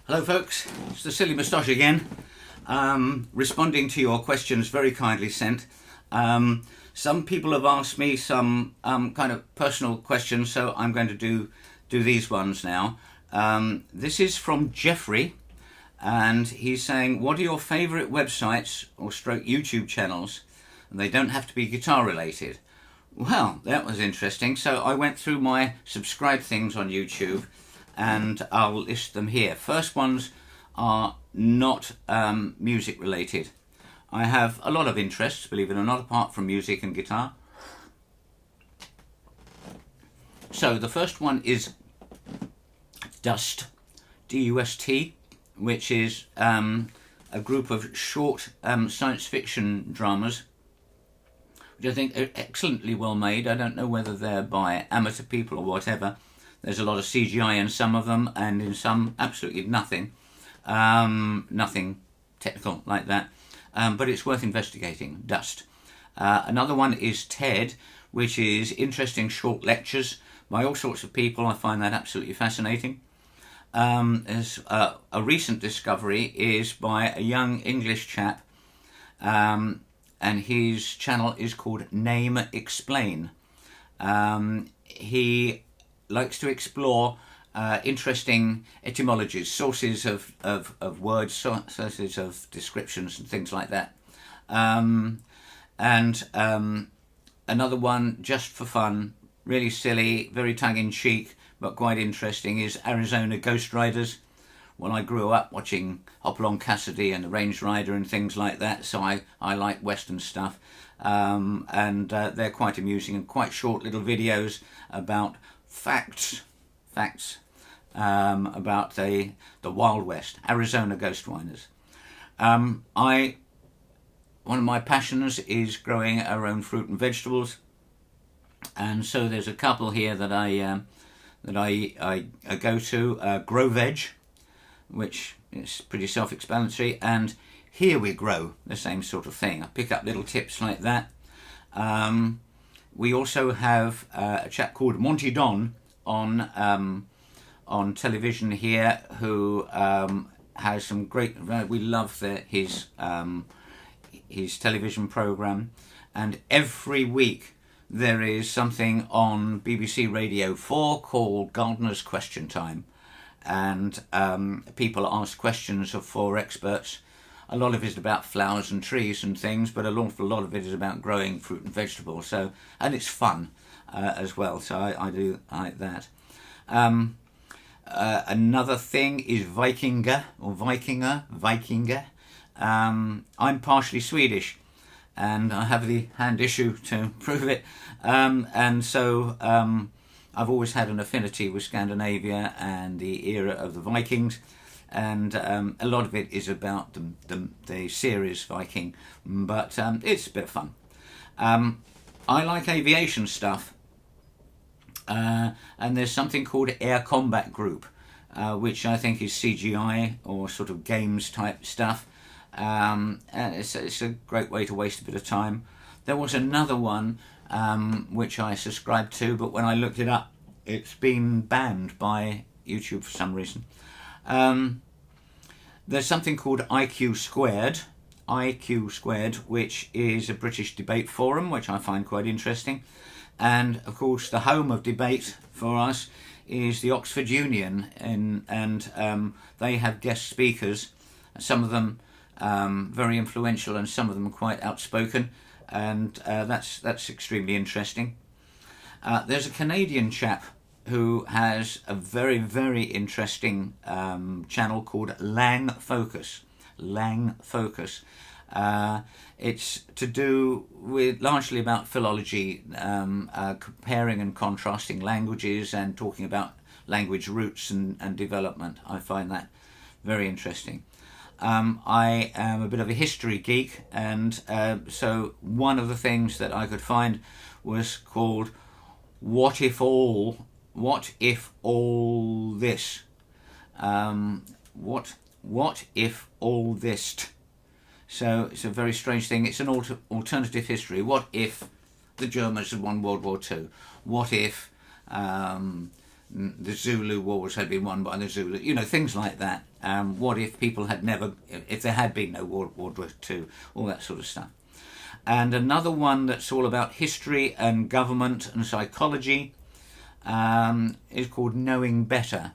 Hello folks, it's the Silly Moustache again, responding to your questions very kindly sent. Some people have asked me some kind of personal questions, so I'm going to do these ones now. This is from Jeffrey, and he's saying, what are your favourite websites or stroke YouTube channels? And they don't have to be guitar related. Well, that was interesting. So I went through my subscribed things on YouTube, and I'll list them here. First ones are not music related. I have a lot of interests, believe it or not, apart from music and guitar. So the first one is Dust, D-U-S-T, which is a group of short science fiction dramas, which I think are excellently well made. I don't know whether they're by amateur people or whatever. There's a lot of CGI in some of them, and in some absolutely nothing. Nothing technical like that. But it's worth investigating. Dust. Another one is TED, which is interesting short lectures by all sorts of people. I find that absolutely fascinating. There's a recent discovery is by a young English chap, and his channel is called Name Explain. He likes to explore interesting etymologies, sources of words, sources of descriptions and things like that. Another one, just for fun, really silly, very tongue-in-cheek, but quite interesting, is Arizona Ghost Riders. Well, I grew up watching Hopalong Cassidy and the Range Rider and things like that, so I like Western stuff. They're quite amusing and quite short little videos about facts about the Wild West, Arizona Ghost Riders. One of my passions is growing our own fruit and vegetables, and so there's a couple here that I go to. Growveg, which is pretty self-explanatory, and Herwegrow, the same sort of thing. I pick up little tips like that. We also have a chap called Monty Don on television here, who has some great. We love his television program, and every week there is something on BBC Radio 4 called Gardener's Question Time, and people ask questions of 4 experts. A lot of it is about flowers and trees and things, but an awful lot of it is about growing fruit and vegetables. So, and it's fun as well. So I do like that. Another thing is Vikinger or Vikinger. I'm partially Swedish, and I have the hand issue to prove it. And so I've always had an affinity with Scandinavia and the era of the Vikings. And a lot of it is about the series Viking, but it's a bit of fun. I like aviation stuff, and there's something called Aircombatgroup, which I think is CGI or sort of games type stuff, and it's a great way to waste a bit of time. There was another one which I subscribed to, but when I looked it up, it's been banned by YouTube for some reason. There's something called IQ Squared, which is a British debate forum, which I find quite interesting. And of course, the home of debate for us is the Oxford Union, and they have guest speakers, some of them very influential and some of them quite outspoken, and that's extremely interesting. There's a Canadian chap who has a very, very interesting channel called Langfocus. It's to do with largely about philology, comparing and contrasting languages and talking about language roots and development. I find that very interesting. I am a bit of a history geek, and so one of the things that I could find was called What If All This? What if all this? So it's a very strange thing. It's an alternative history. What if the Germans had won World War II? What if the Zulu wars had been won by the Zulu, you know, things like that. What if people had never, if there had been no World War II, all that sort of stuff. And another one that's all about history and government and psychology is called Knowing Better.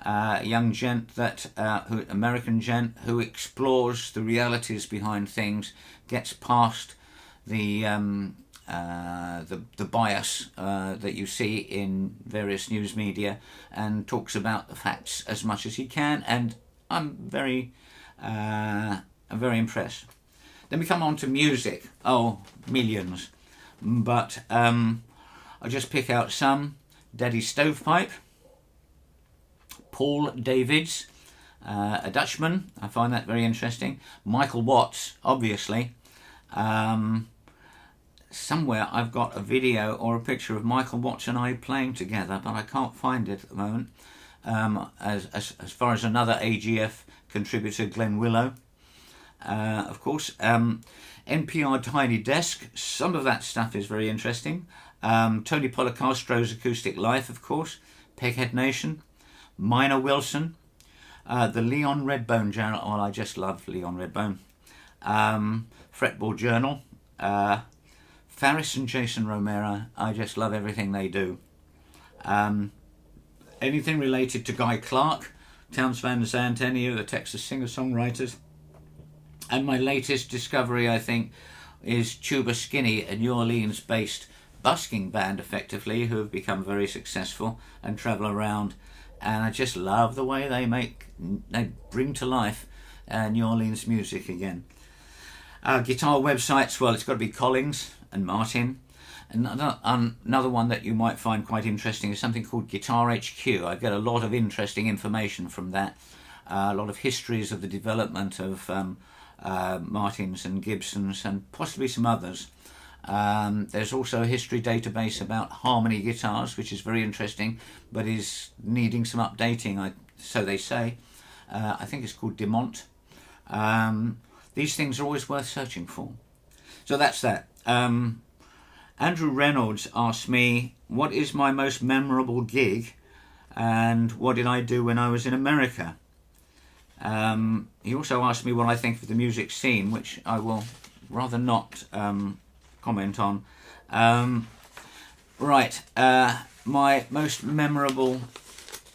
A young gent American gent who explores the realities behind things, gets past the bias that you see in various news media, and talks about the facts as much as he can. And I'm very impressed. Then we come on to music. Oh, millions, but I'll just pick out some. Daddy Stovepipe. Paul Davids, a Dutchman. I find that very interesting. Michael Watts, obviously. Somewhere I've got a video or a picture of Michael Watts and I playing together, but I can't find it at the moment. As far as another AGF contributor, Glenn Willow, of course. NPR Tiny Desk, some of that stuff is very interesting. Tony Policastro's Acoustic Life, of course. Peghead Nation. Minor Wilson, the Leon Redbone Journal. Oh, I just love Leon Redbone. Fretboard Journal. Faris and Jason Romero. I just love everything they do. Anything related to Guy Clark, Townes Van Zandt, any of the Texas singer-songwriters. And my latest discovery, I think, is Tuba Skinny, a New Orleans-based busking band, effectively, who have become very successful and travel around. And I just love the way they bring to life New Orleans music again. Guitar websites, well, it's got to be Collings and Martin. Another one that you might find quite interesting is something called Guitar HQ. I get a lot of interesting information from that. A lot of histories of the development of Martins and Gibsons and possibly some others. There's also a history database about harmony guitars, which is very interesting, but is needing some updating, so they say. I think it's called Demont. These things are always worth searching for. So that's that. Andrew Reynolds asked me, what is my most memorable gig and what did I do when I was in America? He also asked me what I think of the music scene, which I will rather not comment on. My most memorable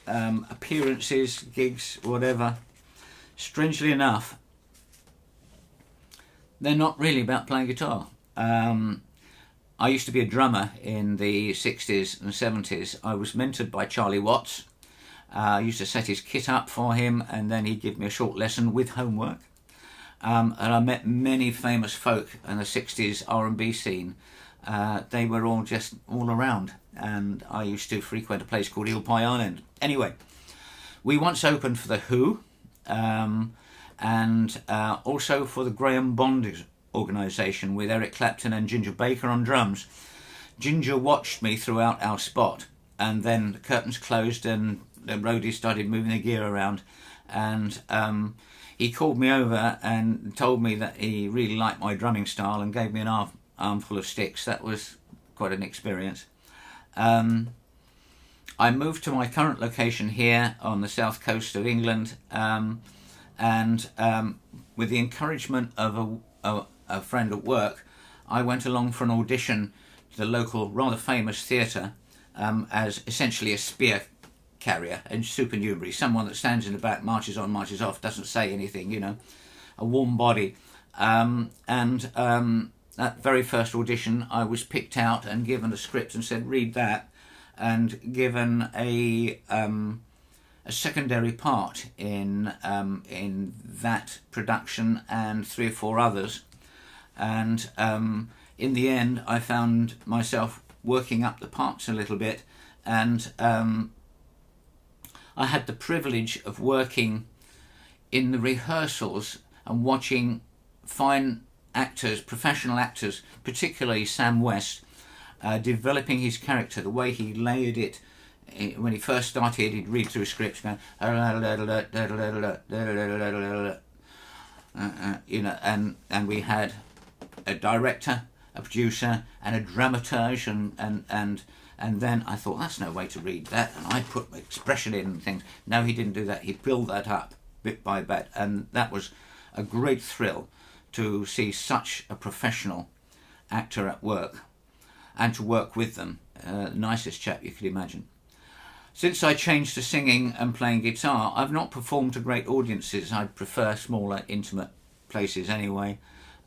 appearances, gigs, whatever, strangely enough, they're not really about playing guitar. I used to be a drummer in the 60s and 70s. I was mentored by Charlie Watts. I used to set his kit up for him and then he'd give me a short lesson with homework. And I met many famous folk in the 60s R&B scene. They were all around, and I used to frequent a place called Eel Pie Island. Anyway, we once opened for The Who, and also for the Graham Bond organisation with Eric Clapton and Ginger Baker on drums. Ginger watched me throughout our spot, and then the curtains closed and the roadies started moving their gear around, and he called me over and told me that he really liked my drumming style and gave me an armful of sticks. That was quite an experience. I moved to my current location here on the south coast of England, and with the encouragement of a friend at work, I went along for an audition to the local rather famous theatre as essentially a spear carrier and supernumerary, someone that stands in the back, marches on, marches off, doesn't say anything, you know, a warm body. That very first audition, I was picked out and given a script and said, read that, and given a secondary part in that production and 3 or 4 others. And in the end, I found myself working up the parts a little bit, and I had the privilege of working in the rehearsals and watching fine actors, professional actors, particularly Sam West, developing his character, the way he layered it. When he first started, he'd read through scripts going, you know, and we had a director, a producer, and a dramaturge, and And then I thought, that's no way to read that, and I put expression in and things. No, he didn't do that. He built that up bit by bit, and that was a great thrill to see such a professional actor at work and to work with them. Nicest chap you could imagine. Since I changed to singing and playing guitar, I've not performed to great audiences. I prefer smaller, intimate places anyway.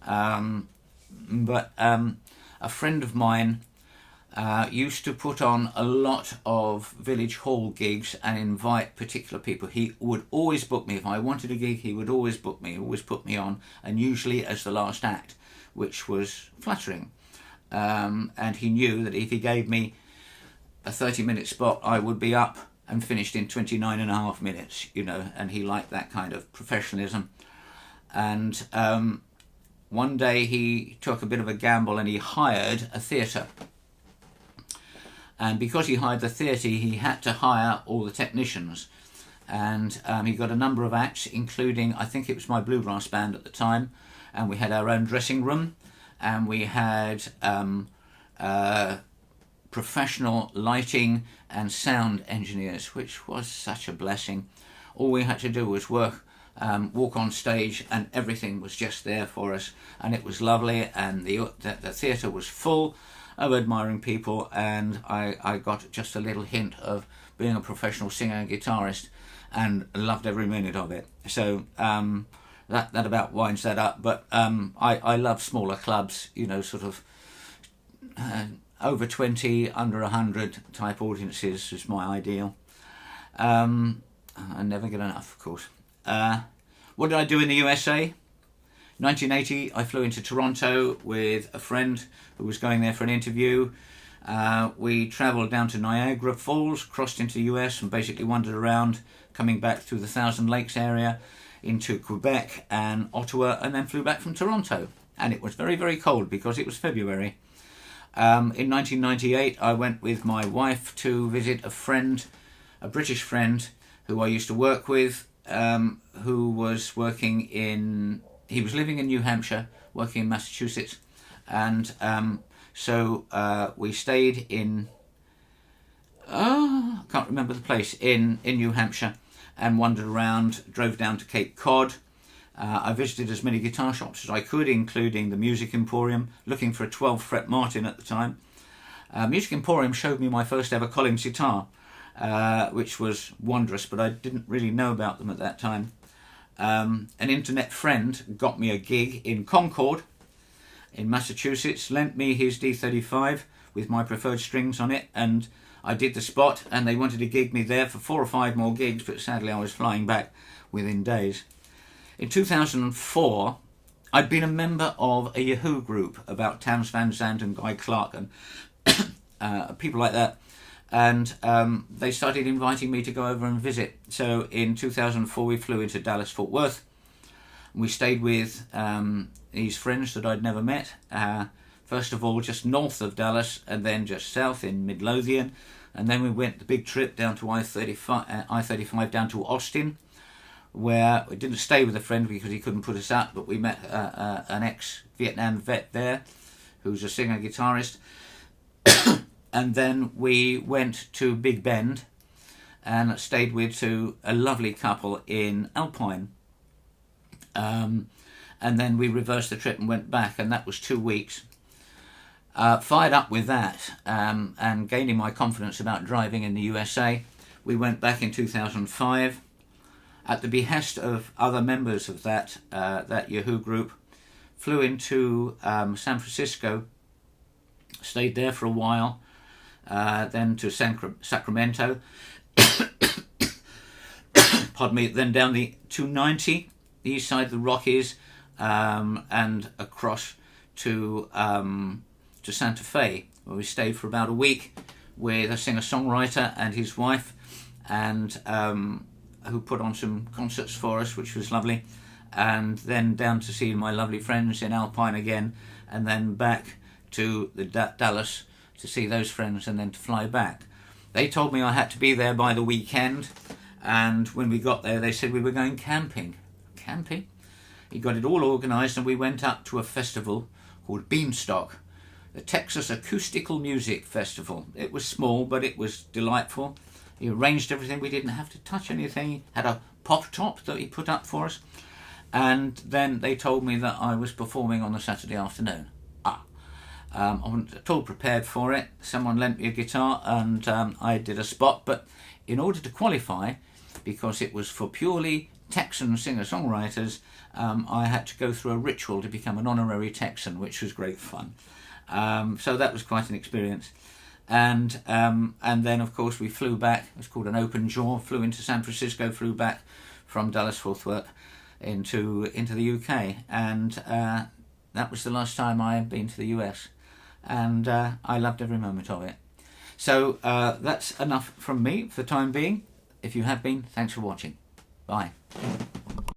But a friend of mine used to put on a lot of village hall gigs and invite particular people. He would always book me. If I wanted a gig, he would always book me, always put me on, and usually as the last act, which was flattering. And he knew that if he gave me a 30-minute spot, I would be up and finished in 29.5 minutes, you know, and he liked that kind of professionalism. And one day he took a bit of a gamble and he hired a theatre. And because he hired the theatre, he had to hire all the technicians. And he got a number of acts, including, I think it was my bluegrass band at the time, and we had our own dressing room, and we had professional lighting and sound engineers, which was such a blessing. All we had to do was walk on stage, and everything was just there for us, and it was lovely. And the theatre was full of admiring people, and I got just a little hint of being a professional singer and guitarist, and loved every minute of it. So that about winds that up. But I love smaller clubs, you know, sort of over 20, under 100 type audiences is my ideal. I never get enough, of course. What did I do in the USA? 1980, I flew into Toronto with a friend who was going there for an interview. We travelled down to Niagara Falls, crossed into the US and basically wandered around, coming back through the Thousand Lakes area into Quebec and Ottawa, and then flew back from Toronto. And it was very, very cold because it was February. In 1998, I went with my wife to visit a friend, a British friend who I used to work with, who was working in... He was living in New Hampshire, working in Massachusetts, and so we stayed in, I can't remember the place, in New Hampshire, and wandered around, drove down to Cape Cod. I visited as many guitar shops as I could, including the Music Emporium, looking for a 12-fret Martin at the time. Music Emporium showed me my first ever Collins guitar, which was wondrous, but I didn't really know about them at that time. An internet friend got me a gig in Concord in Massachusetts, lent me his D35 with my preferred strings on it, and I did the spot, and they wanted to gig me there for 4 or 5 more gigs, but sadly I was flying back within days. In 2004, I'd been a member of a Yahoo group about Townes Van Zandt and Guy Clark and people like that. And they started inviting me to go over and visit. So in 2004 we flew into Dallas, Fort Worth. We stayed with these friends that I'd never met. First of all, just north of Dallas, and then just south in Midlothian. And then we went the big trip down to I-35 down to Austin, where we didn't stay with a friend because he couldn't put us up, but we met an ex-Vietnam vet there who's a singer-guitarist. And then we went to Big Bend and stayed with a lovely couple in Alpine. And then we reversed the trip and went back, and that was 2 weeks. Fired up with that and gaining my confidence about driving in the USA, we went back in 2005 at the behest of other members of that Yahoo group. Flew into San Francisco, stayed there for a while, then to Sacramento, pardon me, then down the 290, the east side of the Rockies, and across to Santa Fe, where we stayed for about a week with a singer-songwriter and his wife, and who put on some concerts for us, which was lovely, and then down to see my lovely friends in Alpine again, and then back to the Dallas to see those friends, and then to fly back. They told me I had to be there by the weekend, and when we got there they said we were going camping. Camping? He got it all organised, and we went up to a festival called Beanstalk. the Texas Acoustical Music Festival. It was small, but it was delightful. He arranged everything. We didn't have to touch anything. He had a pop top that he put up for us. And then they told me that I was performing on the Saturday afternoon. I wasn't at all prepared for it. Someone lent me a guitar and I did a spot, but in order to qualify, because it was for purely Texan singer-songwriters, I had to go through a ritual to become an honorary Texan, which was great fun. So that was quite an experience. And then, of course, we flew back. It was called an open jaw. Flew into San Francisco, flew back from Dallas-Fort Worth into the UK. And that was the last time I had been to the US. And I loved every moment of it. So that's enough from me for the time being. If you have been, thanks for watching. Bye.